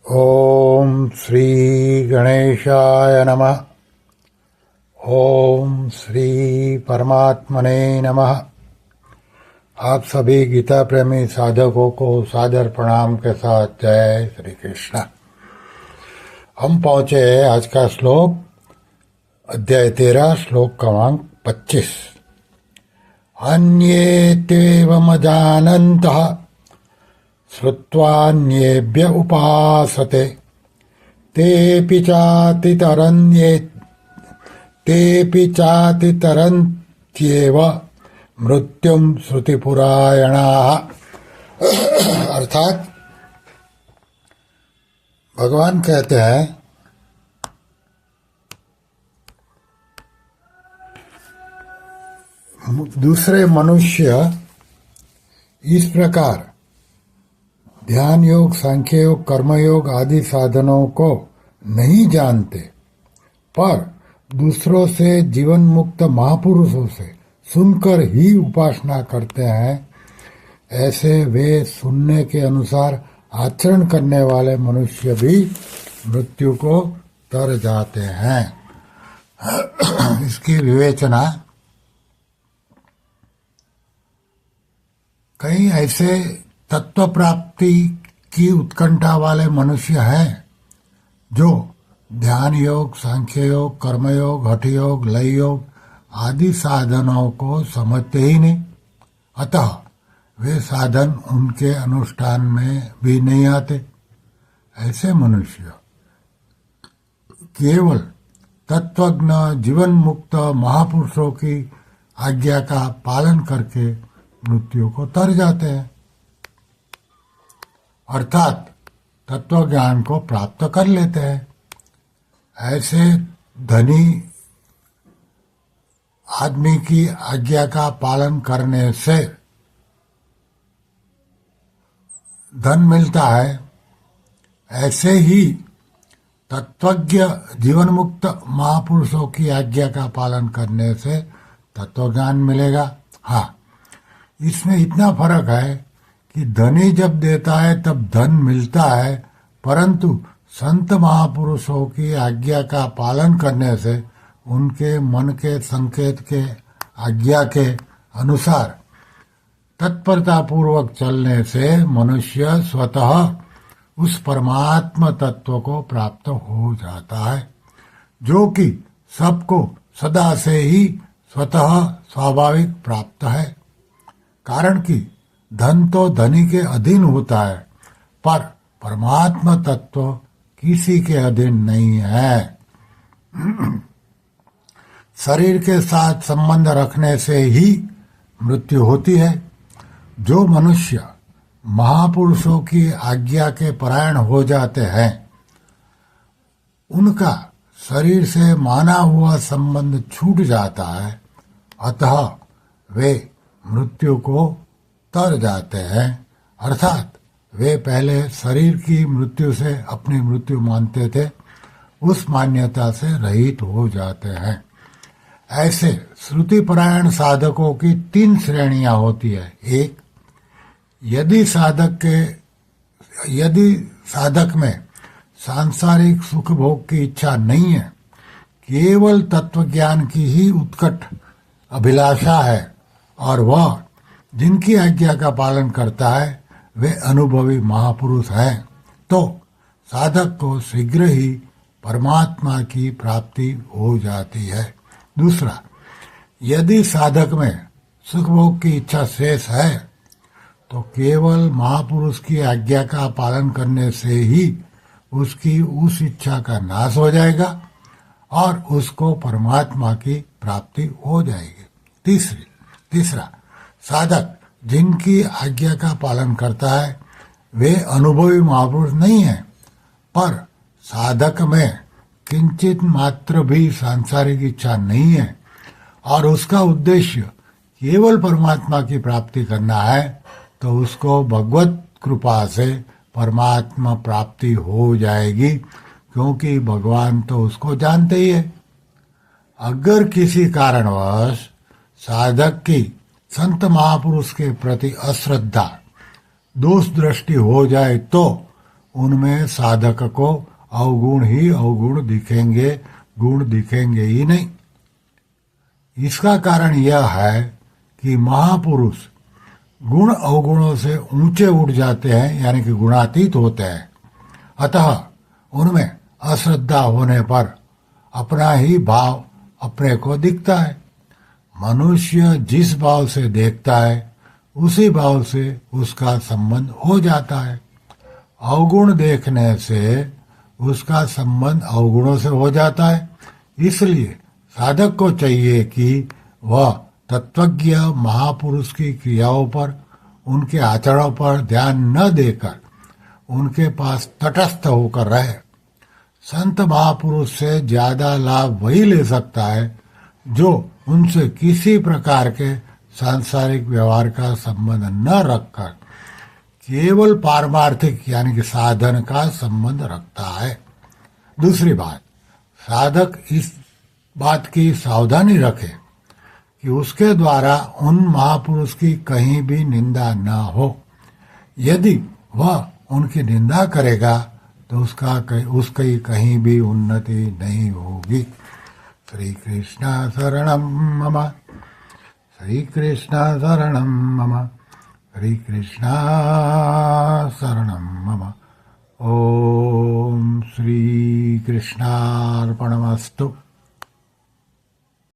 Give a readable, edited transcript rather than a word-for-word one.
ओम श्री गणेशाय नमः। ओम श्री परमात्मने नमः। आप सभी गीता प्रेमी साधकों को सादर प्रणाम के साथ जय श्री कृष्ण। हम पहुंचे आज का श्लोक अध्याय 13 श्लोक क्रमांक 25। अन्ये तेवमजानन्तः श्रुत्वान्येभ्य उपासते तेऽपि चातितरन्त्येव मृत्युम श्रुतिपुरायणाः। अर्थात भगवान कहते हैं दूसरे मनुष्य इस प्रकार ध्यान योग, सांख्य योग, कर्मयोग आदि साधनों को नहीं जानते, पर दूसरों से जीवन मुक्त महापुरुषों से सुनकर ही उपासना करते हैं। ऐसे वे सुनने के अनुसार आचरण करने वाले मनुष्य भी मृत्यु को तर जाते हैं। इसकी विवेचना कई ऐसे तत्व प्राप्ति की उत्कंठा वाले मनुष्य हैं जो ध्यान योग, सांख्य योग, कर्मयोग, हठ योग, लय योग आदि साधनों को समझते ही नहीं, अतः वे साधन उनके अनुष्ठान में भी नहीं आते। ऐसे मनुष्य केवल तत्वज्ञ जीवन मुक्त महापुरुषों की आज्ञा का पालन करके मृत्यु को तर जाते हैं, अर्थात तत्व ज्ञान को प्राप्त कर लेते हैं। ऐसे धनी आदमी की आज्ञा का पालन करने से धन मिलता है, ऐसे ही तत्वज्ञ जीवन मुक्त महापुरुषों की आज्ञा का पालन करने से तत्व ज्ञान मिलेगा। हाँ, इसमें इतना फर्क है कि धनी जब देता है तब धन मिलता है, परंतु संत महापुरुषों की आज्ञा का पालन करने से उनके मन के संकेत के आज्ञा के अनुसार तत्परता पूर्वक चलने से मनुष्य स्वतः उस परमात्म तत्व को प्राप्त हो जाता है, जो कि सबको सदा से ही स्वतः स्वाभाविक प्राप्त है। कारण कि धन तो धनी के अधीन होता है, पर परमात्मा तत्व किसी के अधीन नहीं है। शरीर के साथ संबंध रखने से ही मृत्यु होती है। जो मनुष्य महापुरुषों की आज्ञा के परायण हो जाते हैं, उनका शरीर से माना हुआ संबंध छूट जाता है, अतः वे मृत्यु को तर जाते हैं। अर्थात वे पहले शरीर की मृत्यु से अपनी मृत्यु मानते थे, उस मान्यता से रहित हो जाते हैं। ऐसे श्रुतिपरायण साधकों की 3 श्रेणियां होती है। एक, यदि साधक में सांसारिक सुख भोग की इच्छा नहीं है, केवल तत्व ज्ञान की ही उत्कट अभिलाषा है, और वह जिनकी आज्ञा का पालन करता है वे अनुभवी महापुरुष हैं, तो साधक को शीघ्र ही परमात्मा की प्राप्ति हो जाती है। दूसरा, यदि साधक में सुख भोग की इच्छा शेष है, तो केवल महापुरुष की आज्ञा का पालन करने से ही उसकी उस इच्छा का नाश हो जाएगा और उसको परमात्मा की प्राप्ति हो जाएगी। तीसरा, साधक जिनकी आज्ञा का पालन करता है वे अनुभवी महापुरुष नहीं है, पर साधक में किंचित मात्र भी सांसारिक इच्छा नहीं है और उसका उद्देश्य केवल परमात्मा की प्राप्ति करना है, तो उसको भगवत कृपा से परमात्मा प्राप्ति हो जाएगी, क्योंकि भगवान तो उसको जानते ही है। अगर किसी कारणवश साधक की संत महापुरुष के प्रति अश्रद्धा, दोष दृष्टि हो जाए, तो उनमें साधक को अवगुण ही अवगुण दिखेंगे, गुण दिखेंगे ही नहीं। इसका कारण यह है कि महापुरुष गुण अवगुणों से ऊंचे उठ जाते हैं, यानी कि गुणातीत होते हैं। अतः उनमें अश्रद्धा होने पर अपना ही भाव अपने को दिखता है। मनुष्य जिस भाव से देखता है उसी भाव से उसका संबंध हो जाता है। अवगुण देखने से उसका संबंध अवगुणों से हो जाता है। इसलिए साधक को चाहिए कि वह तत्वज्ञ महापुरुष की क्रियाओं पर, उनके आचरणों पर ध्यान न देकर उनके पास तटस्थ होकर रहे। संत महापुरुष से ज्यादा लाभ वही ले सकता है जो उनसे किसी प्रकार के सांसारिक व्यवहार का संबंध न रखकर केवल पारमार्थिक यानी कि साधन का संबंध रखता है। दूसरी बात, साधक इस बात की सावधानी रखे कि उसके द्वारा उन महापुरुष की कहीं भी निंदा न हो। यदि वह उनकी निंदा करेगा तो उसकी कहीं भी उन्नति नहीं होगी। श्री कृष्ण शरणम मम, श्री कृष्ण शरणम मम, श्री कृष्ण शरणम मम। ओम श्री कृष्णार्पणमस्तु।